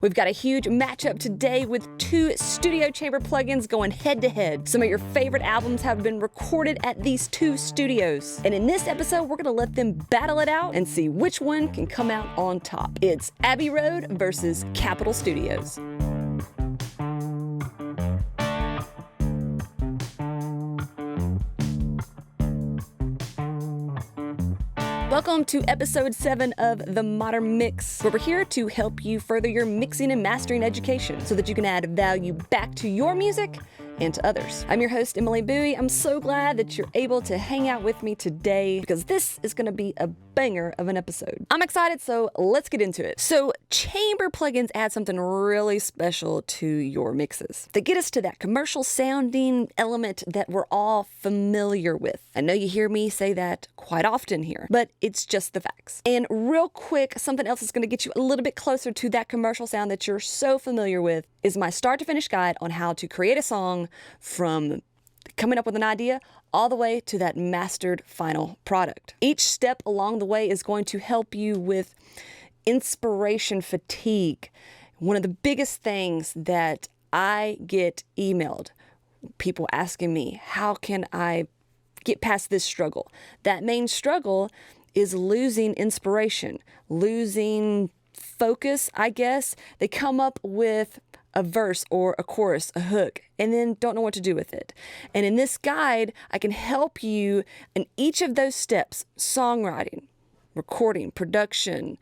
We've got a huge matchup today with two studio chamber plugins going head to head. Some of your favorite albums have been recorded at these two studios. And in this episode, we're gonna let them battle it out and see which one can come out on top. It's Abbey Road versus Capitol Studios. Welcome to episode 7 of The Modern Mix, where we're here to help you further your mixing and mastering education so that you can add value back to your music and to others. I'm your host, Emily Bowie. I'm so glad that you're able to hang out with me today because this is going to be a banger of an episode. I'm excited, so let's get into it. So chamber plugins add something really special to your mixes. They get us to that commercial sounding element that we're all familiar with. I know you hear me say that quite often here, but it's just the facts. And real quick, something else that's going to get you a little bit closer to that commercial sound that you're so familiar with is my start to finish guide on how to create a song from coming up with an idea all the way to that mastered final product. Each step along the way is going to help you with inspiration fatigue. One of the biggest things that I get emailed, people asking me, how can I get past this struggle? That main struggle is losing inspiration, losing focus, I guess. They come up with a verse or a chorus, a hook, and then don't know what to do with it. And in this guide, I can help you in each of those steps: songwriting, recording, production,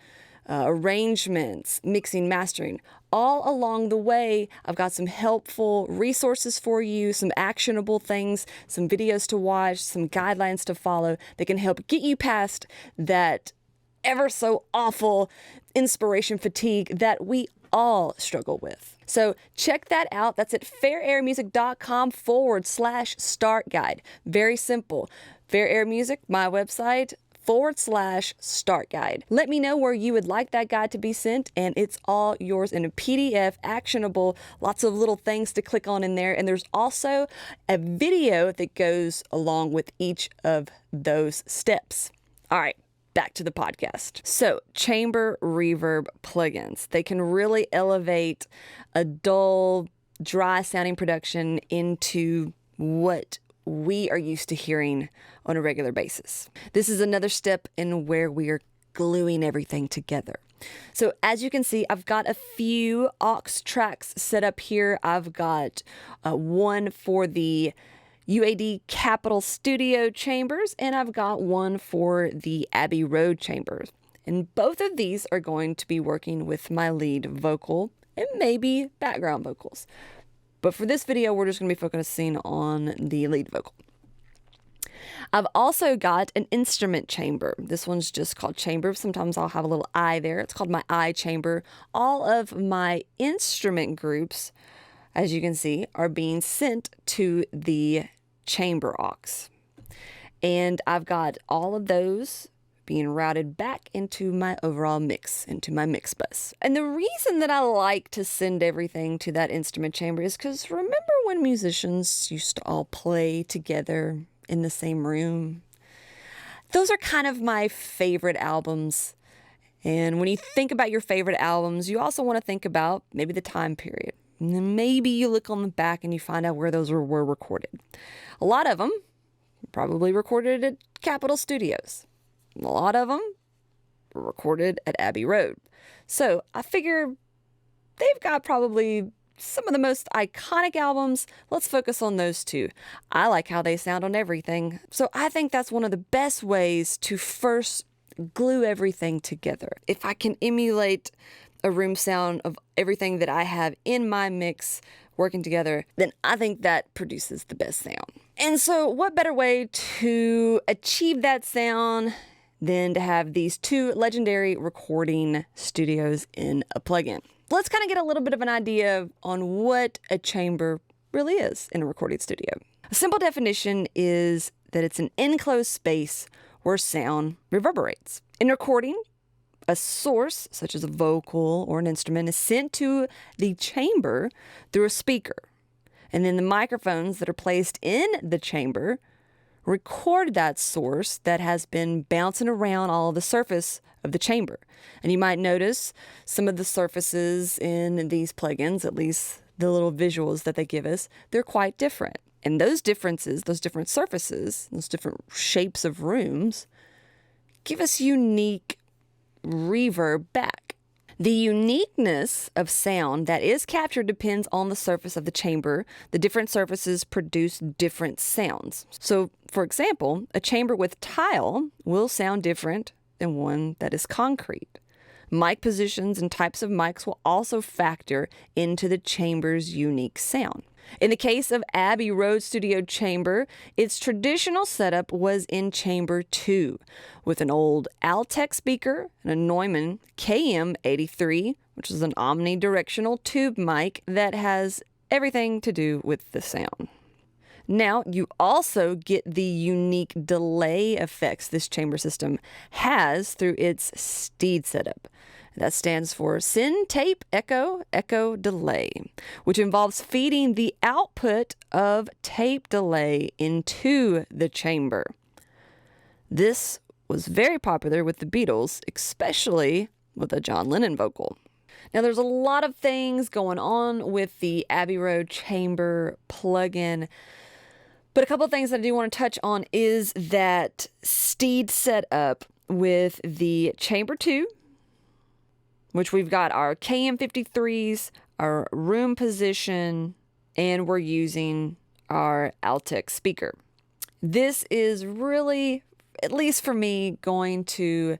arrangements, mixing, mastering. All along the way, I've got some helpful resources for you, some actionable things, some videos to watch, some guidelines to follow that can help get you past that ever so awful inspiration fatigue that we all struggle with. So check that out. That's at fairairmusic.com/start guide. Very simple. Fair Air Music, my website, /start guide. Let me know where you would like that guide to be sent, and it's all yours in a PDF, actionable, lots of little things to click on in there. And there's also a video that goes along with each of those steps. All right. Back to the podcast. So chamber reverb plugins, they can really elevate a dull, dry sounding production into what we are used to hearing on a regular basis. This is another step in where we are gluing everything together. So as you can see, I've got a few aux tracks set up here. I've got one for the UAD Capitol Studio chambers, and I've got one for the Abbey Road chambers. And both of these are going to be working with my lead vocal and maybe background vocals. But for this video, we're just going to be focusing on the lead vocal. I've also got an instrument chamber. This one's just called chamber. Sometimes I'll have a little I there. It's called my I chamber. All of my instrument groups, as you can see, are being sent to the chamber aux. And I've got all of those being routed back into my overall mix, into my mix bus. And the reason that I like to send everything to that instrument chamber is because remember when musicians used to all play together in the same room? Those are kind of my favorite albums. And when you think about your favorite albums, you also want to think about maybe the time period. And then maybe you look on the back and you find out where those were recorded. A lot of them probably recorded at Capitol Studios. A lot of them were recorded at Abbey Road. So I figure they've got probably some of the most iconic albums. Let's focus on those two. I like how they sound on everything. So I think that's one of the best ways to first glue everything together. If I can emulate a room sound of everything that I have in my mix working together, then I think that produces the best sound. And so what better way to achieve that sound than to have these two legendary recording studios in a plugin? Let's kind of get a little bit of an idea on what a chamber really is in a recording studio. A simple definition is that it's an enclosed space where sound reverberates. In recording, a source, such as a vocal or an instrument, is sent to the chamber through a speaker. And then the microphones that are placed in the chamber record that source that has been bouncing around all of the surface of the chamber. And you might notice some of the surfaces in these plugins, at least the little visuals that they give us, they're quite different. And those differences, those different surfaces, those different shapes of rooms give us unique reverb back. The uniqueness of sound that is captured depends on the surface of the chamber. The different surfaces produce different sounds. So, for example, a chamber with tile will sound different than one that is concrete. Mic positions and types of mics will also factor into the chamber's unique sound. In the case of Abbey Road Studio Chamber, its traditional setup was in Chamber 2 with an old Altec speaker and a Neumann KM83, which is an omnidirectional tube mic that has everything to do with the sound. Now, you also get the unique delay effects this chamber system has through its Steed setup. That stands for Send Tape Echo Echo Delay, which involves feeding the output of tape delay into the chamber. This was very popular with the Beatles, especially with a John Lennon vocal. Now, there's a lot of things going on with the Abbey Road Chamber plugin, but a couple of things that I do want to touch on is that Steed setup with the Chamber 2, which we've got our KM53s, our room position, and we're using our Altec speaker. This is really, at least for me, going to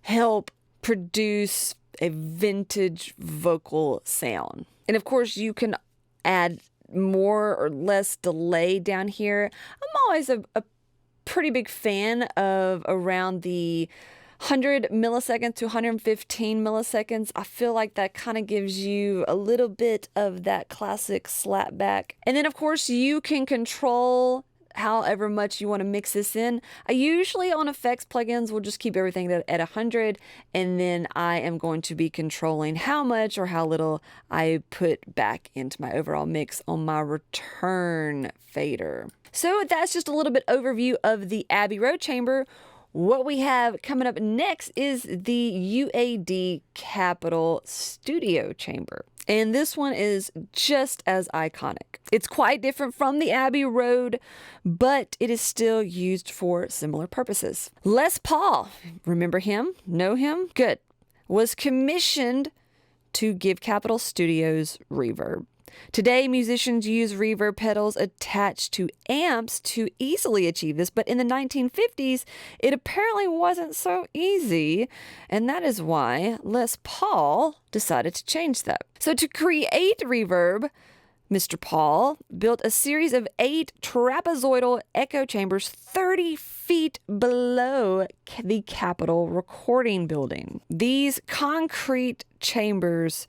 help produce a vintage vocal sound. And of course, you can add more or less delay down here. I'm always a pretty big fan of around the 100 milliseconds to 115 milliseconds. I feel like that kind of gives you a little bit of that classic slapback. And then, of course, you can control however much you want to mix this in. I usually on effects plugins will just keep everything at 100, and then I am going to be controlling how much or how little I put back into my overall mix on my return fader. So that's just a little bit overview of the Abbey Road Chamber. What we have coming up next is the UAD Capitol Studio Chamber. And this one is just as iconic. It's quite different from the Abbey Road, but it is still used for similar purposes. Les Paul, remember him? Know him? Good. Was commissioned to give Capitol Studios reverb. Today, musicians use reverb pedals attached to amps to easily achieve this, but in the 1950s, it apparently wasn't so easy, and that is why Les Paul decided to change that. So to create reverb, Mr. Paul built a series of 8 trapezoidal echo chambers 30 feet below the Capitol recording building. These concrete chambers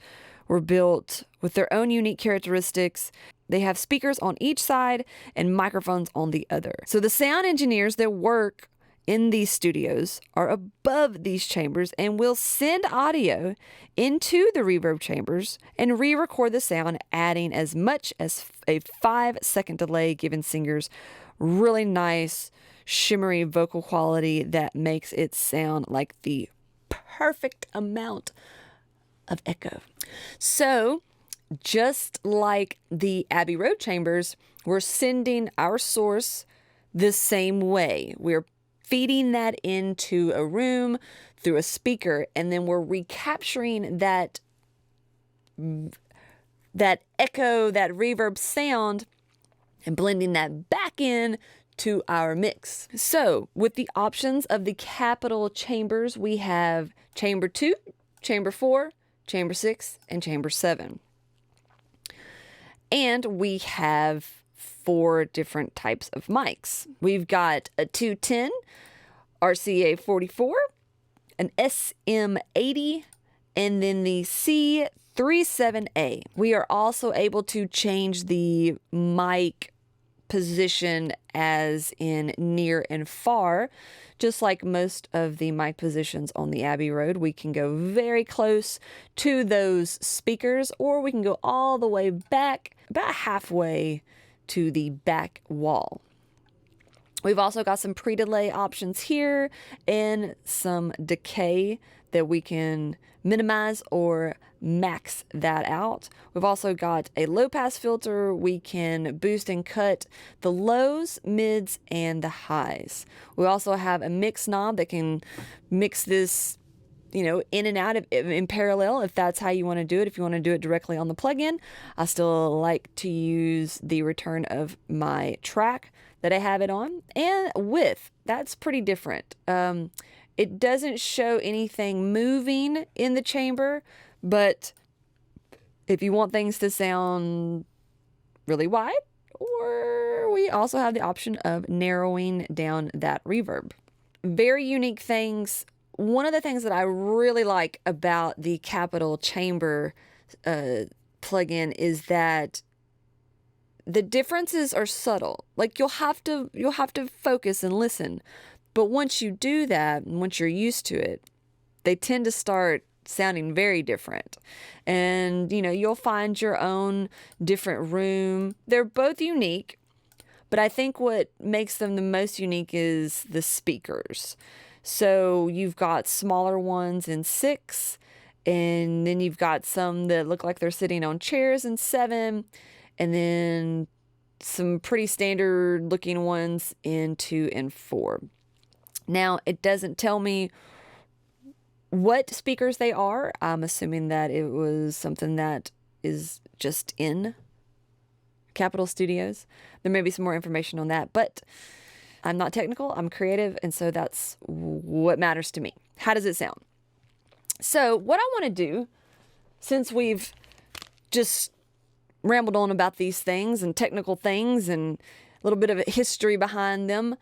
were built with their own unique characteristics. They have speakers on each side and microphones on the other. So the sound engineers that work in these studios are above these chambers and will send audio into the reverb chambers and re-record the sound, adding as much as a 5-second delay, giving singers really nice, shimmery vocal quality that makes it sound like the perfect amount of echo. So just like the Abbey Road chambers, we're sending our source the same way. We're feeding that into a room through a speaker, and then we're recapturing that echo, that reverb sound, and blending that back in to our mix. So with the options of the Capitol chambers, we have Chamber 2, Chamber 4, Chamber 6, and Chamber 7. And we have 4 different types of mics. We've got a 210, RCA 44, an SM80, and then the C37A. We are also able to change the mic position as in near and far. Just like most of the mic positions on the Abbey Road, we can go very close to those speakers, or we can go all the way back, about halfway to the back wall. We've also got some pre-delay options here and some decay that we can minimize or max that out. We've also got a low pass filter. We can boost and cut the lows, mids, and the highs. We also have a mix knob that can mix this, in and out in parallel if that's how you want to do it. If you want to do it directly on the plugin, I still like to use the return of my track that I have it on. And width, that's pretty different. It doesn't show anything moving in the chamber, but if you want things to sound really wide, or we also have the option of narrowing down that reverb. Very unique things. One of the things that I really like about the Capital Chamber plugin is that the differences are subtle. Like you'll have to focus and listen. But once you do that, and once you're used to it, they tend to start sounding very different. And, you'll find your own different room. They're both unique, but I think what makes them the most unique is the speakers. So you've got smaller ones in 6, and then you've got some that look like they're sitting on chairs in 7, and then some pretty standard looking ones in 2 and 4. Now, it doesn't tell me what speakers they are. I'm assuming that it was something that is just in Capitol Studios. There may be some more information on that, but I'm not technical, I'm creative, and so that's what matters to me. How does it sound? So what I want to do, since we've just rambled on about these things and technical things and a little bit of a history behind them,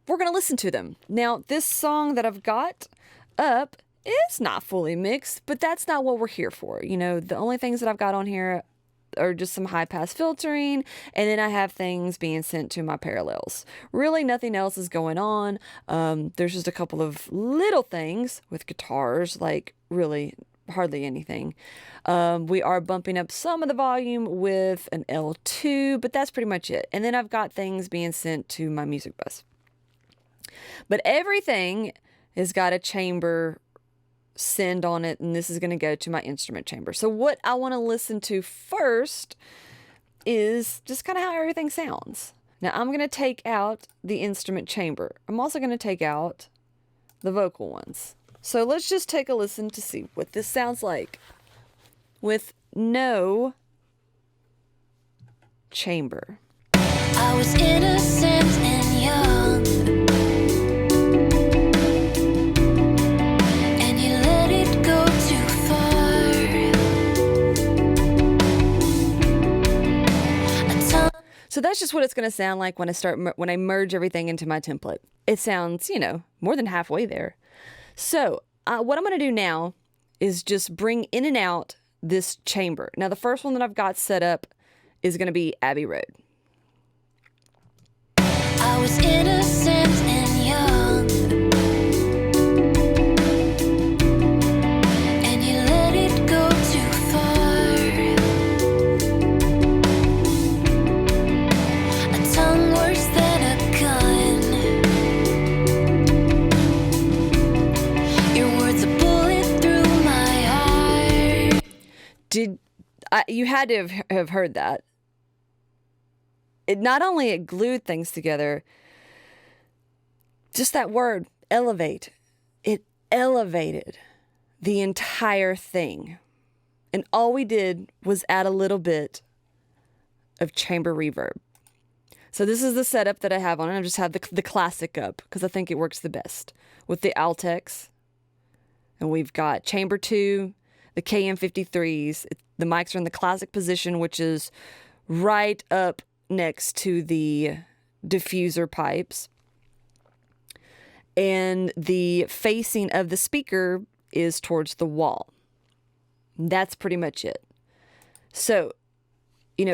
we're going to listen to them. Now, this song that I've got up is not fully mixed, but that's not what we're here for. The only things that I've got on here are just some high pass filtering, and then I have things being sent to my parallels. Really nothing else is going on. There's just a couple of little things with guitars, like really hardly anything. We are bumping up some of the volume with an L2, but that's pretty much it. And then I've got things being sent to my music bus. But everything has got a chamber send on it, and this is going to go to my instrument chamber. So what I want to listen to first is just kind of how everything sounds. Now I'm going to take out the instrument chamber. I'm also going to take out the vocal ones. So let's just take a listen to see what this sounds like with no chamber. I was innocent and young, and you let it go too far. So that's just what it's going to sound like when I merge everything into my template. It sounds, more than halfway there. So what I'm going to do now is just bring in and out this chamber. Now the first one that I've got set up is going to be Abbey Road. I was innocent and young, and you let it go too far. A tongue worse than a gun. Your words a bullet through my heart. You had to have heard that. It not only it glued things together, just that word, elevate, it elevated the entire thing. And all we did was add a little bit of chamber reverb. So this is the setup that I have on it. I just have the classic up because I think it works the best with the Altex. And we've got chamber 2, the KM53s. The mics are in the classic position, which is right up next to the diffuser pipes, and the facing of the speaker is towards the wall. That's pretty much it. So,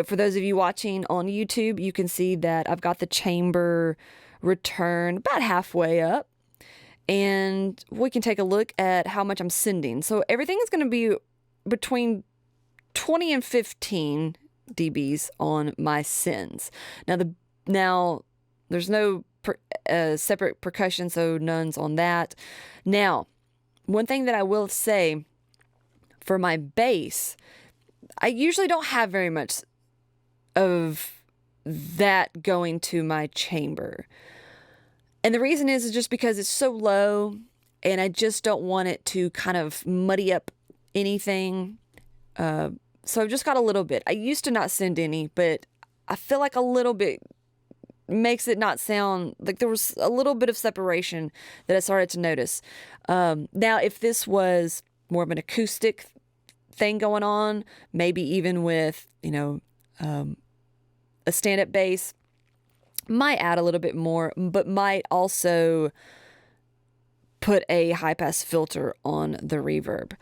for those of you watching on YouTube, you can see that I've got the chamber return about halfway up, and we can take a look at how much I'm sending. So everything is going to be between 20 and 15 dBs on my sends. Now there's no separate percussion, so none's on that. Now, one thing that I will say for my bass, I usually don't have very much of that going to my chamber. And the reason is just because it's so low and I just don't want it to kind of muddy up anything. So I've just got a little bit. I used to not send any, but I feel like a little bit makes it not sound like there was a little bit of separation that I started to notice. Now, if this was more of an acoustic thing going on, maybe even with, a stand-up bass, might add a little bit more, but might also put a high-pass filter on the reverb.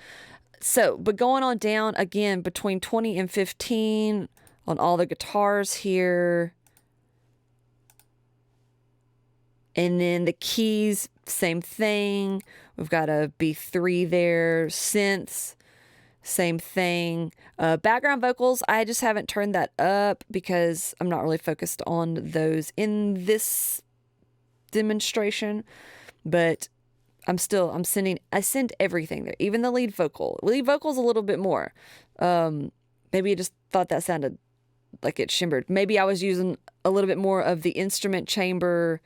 So, but going on down again between 20 and 15 on all the guitars here. And then the keys, same thing. We've got a B3 there. Synths, same thing. Background vocals, I just haven't turned that up because I'm not really focused on those in this demonstration. But I send everything there, even the lead vocal. Lead vocal's a little bit more. Maybe I just thought that sounded like it shimmered. Maybe I was using a little bit more of the instrument chamber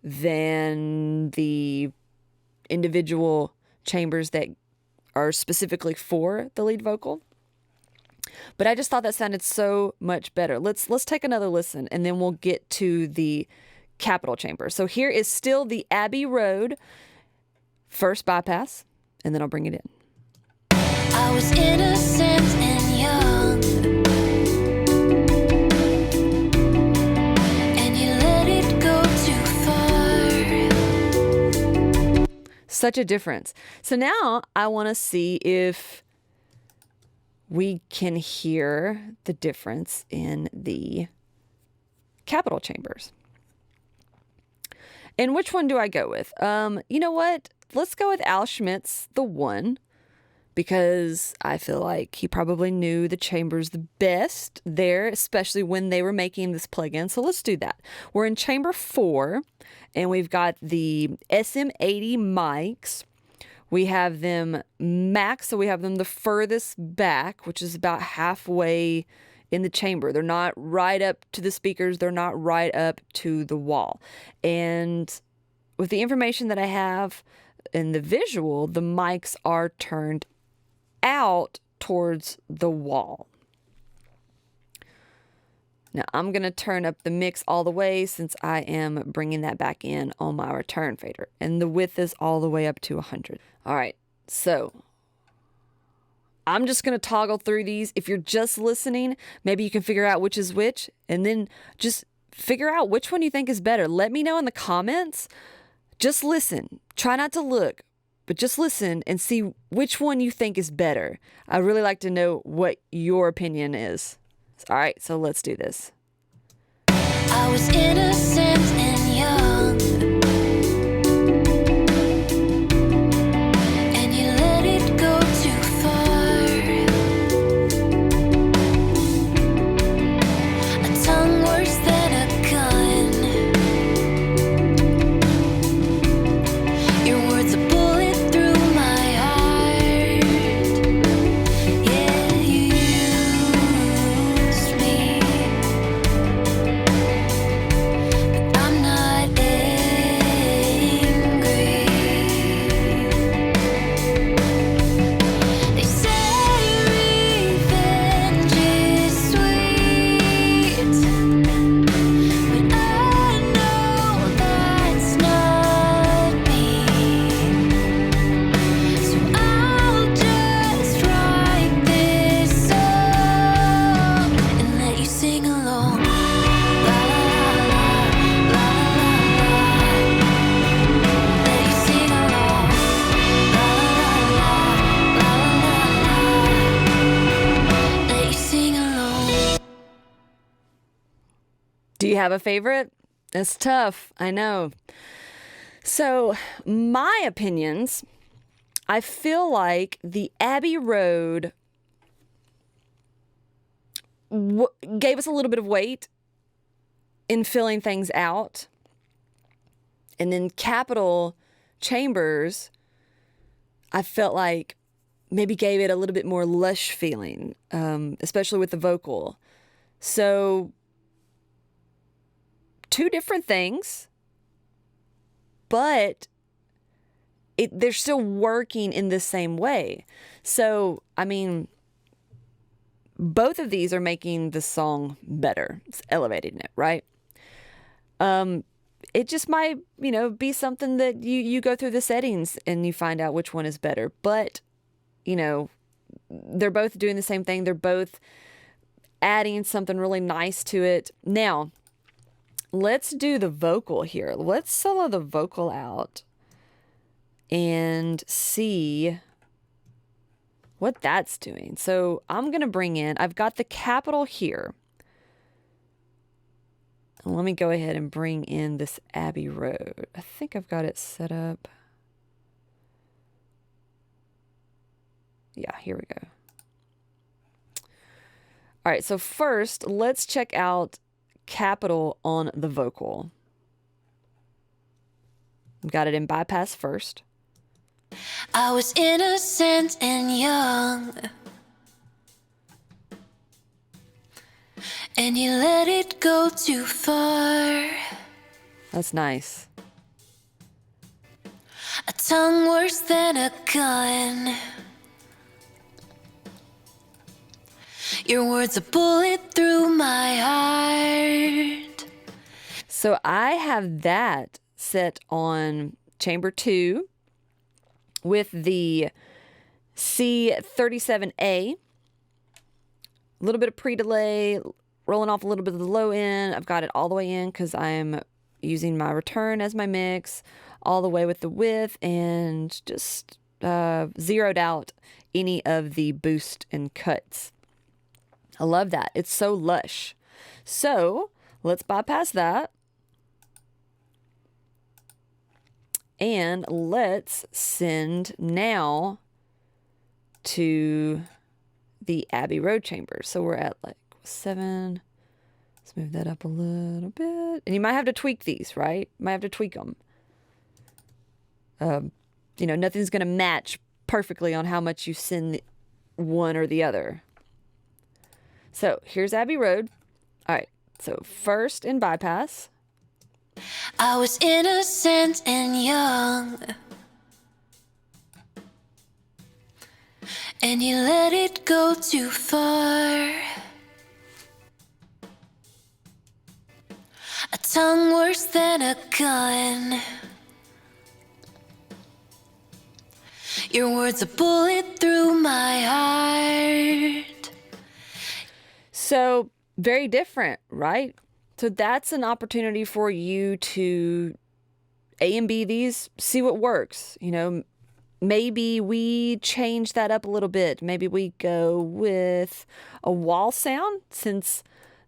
than the individual chambers that are specifically for the lead vocal. But I just thought that sounded so much better. Let's take another listen, and then we'll get to the capital chamber. So here is still the Abbey Road first bypass, and then I'll bring it in. I was innocent and young, and you let it go too far. Such a difference. So now I want to see if we can hear the difference in the capital chambers. And which one do I go with? You know what? Let's go with Al Schmidt's The One, because I feel like he probably knew the chambers the best there, especially when they were making this plugin. So let's do that. We're in chamber 4, and we've got the SM80 mics. We have them max, so we have them the furthest back, which is about halfway in the chamber. They're not right up to the speakers. They're not right up to the wall. And with the information that I have in the visual, the mics are turned out towards the wall. Now I'm going to turn up the mix all the way since I am bringing that back in on my return fader. And the width is all the way up to 100. All right, so I'm just going to toggle through these. If you're just listening, maybe you can figure out which is which, and then just figure out which one you think is better. Let me know in the comments. Just listen. Try not to look, but just listen and see which one you think is better. I'd really like to know what your opinion is. All right, so let's do this. I was innocent and young, and you let it go too far. A tongue worse than a gun. Your words a bullet through my heart. Yeah, you used me, but I'm not angry. They say revenge is sweet, but I know that's not me. So I'll just write this song and let you sing along. La la la la la la. Let you sing along. La la la la la. Let you sing along. Do you have a favorite? It's tough, I know. So, my opinions, I feel like the Abbey Road gave us a little bit of weight in filling things out. And then Capitol Chambers, I felt like maybe gave it a little bit more lush feeling, especially with the vocal. So, two different things, but they're still working in the same way. So, I mean, both of these are making the song better. It's elevating it, right? It just might, be something that you go through the settings and you find out which one is better. But, they're both doing the same thing. They're both adding something really nice to it. Now, let's do the vocal here. Let's solo the vocal out and see what that's doing. So I'm going to bring in, I've got the Capitol here. Let me go ahead and bring in this Abbey Road. I think I've got it set up. Yeah, here we go. All right, so first, let's check out Capitol on the vocal. I've got it in bypass first. I was innocent and young, and you let it go too far. That's nice. A tongue worse than a gun. Your words a bullet through my heart. So I have that set on chamber 2 with the C37A. A little bit of pre-delay, rolling off a little bit of the low end. I've got it all the way in because I'm using my return as my mix, all the way with the width, and just zeroed out any of the boost and cuts. I love that. It's so lush. So let's bypass that. And let's send now to the Abbey Road chamber. So we're at like 7. Let's move that up a little bit. And you might have to tweak these, right? Might have to tweak them. Nothing's going to match perfectly on how much you send one or the other. So here's Abbey Road. All right. So first in bypass. I was innocent and young, and you let it go too far. A tongue worse than a gun. Your words a bullet through my heart. So very different, right? So that's an opportunity for you to A and B these, see what works. Maybe we change that up a little bit. Maybe we go with a wall sound since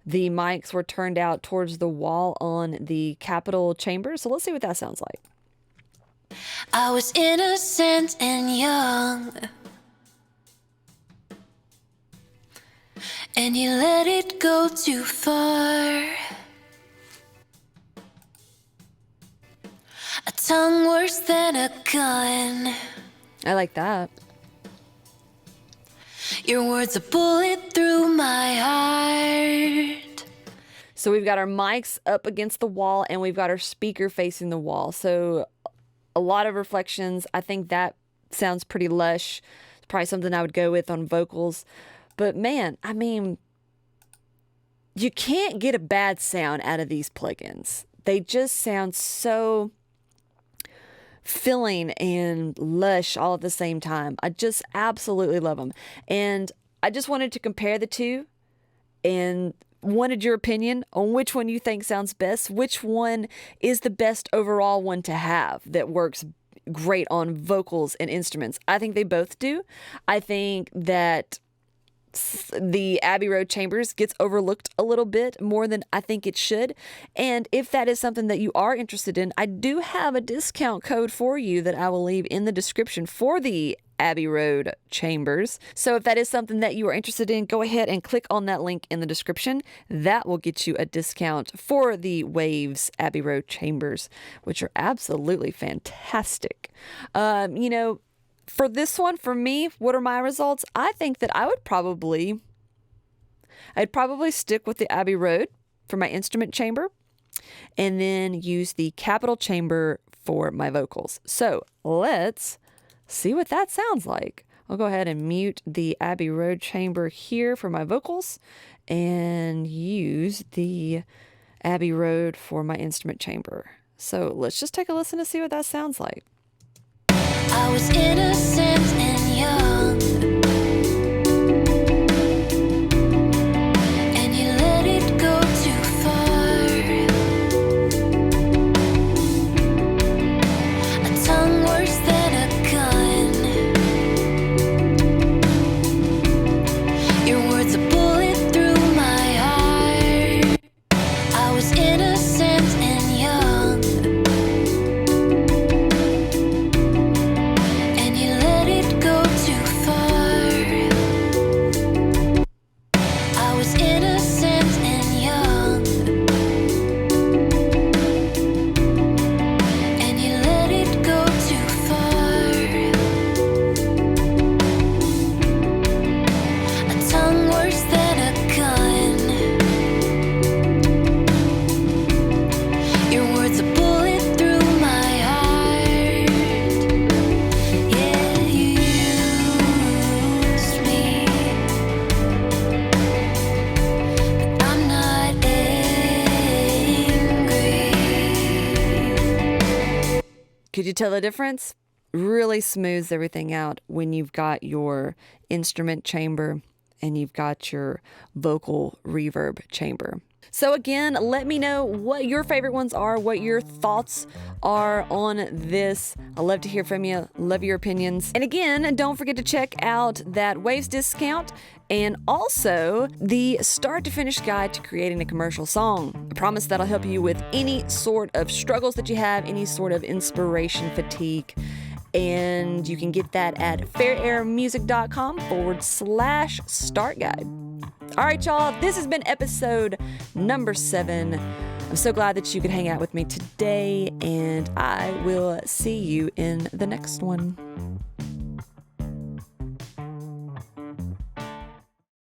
the mics were turned out towards the wall on the Capitol chamber. So let's see what that sounds like. I was innocent and young, and you let it go too far. A tongue worse than a gun. I like that. Your words a bullet through my heart. So we've got our mics up against the wall and we've got our speaker facing the wall. So a lot of reflections. I think that sounds pretty lush. It's probably something I would go with on vocals. But man, I mean, you can't get a bad sound out of these plugins. They just sound so filling and lush all at the same time. I just absolutely love them. And I just wanted to compare the two and wanted your opinion on which one you think sounds best, which one is the best overall one to have that works great on vocals and instruments. I think they both do. I think that the Abbey Road Chambers gets overlooked a little bit more than I think it should. And if that is something that you are interested in, I do have a discount code for you that I will leave in the description for the Abbey Road chambers. So if that is something that you are interested in, go ahead and click on that link in the description. That will get you a discount for the Waves Abbey Road chambers, which are absolutely fantastic. For this one, for me, what are my results? I think that I'd probably stick with the Abbey Road for my instrument chamber and then use the Capital chamber for my vocals. So let's see what that sounds like. I'll go ahead and mute the Abbey Road chamber here for my vocals and use the Abbey Road for my instrument chamber. So let's just take a listen to see what that sounds like. I was innocent and young, and you let it go too far. A tongue worse than a gun. Your words a bullet through my heart. I was innocent and young, and you let it go too far. I was innocent and young, and you let it go too far. A tongue worse than a gun. Your words a bullet through my heart. Yeah, you used me, but I'm not angry. Could you tell the difference? Really smooths everything out when you've got your instrument chamber and you've got your vocal reverb chamber. So again, let me know what your favorite ones are, what your thoughts are on this. I love to hear from you. Love your opinions. And again, don't forget to check out that Waves discount and also the start to finish guide to creating a commercial song. I promise that'll help you with any sort of struggles that you have, any sort of inspiration fatigue. And you can get that at fairairmusic.com/start guide. All right, y'all, this has been episode number 7. I'm so glad that you could hang out with me today, and I will see you in the next one.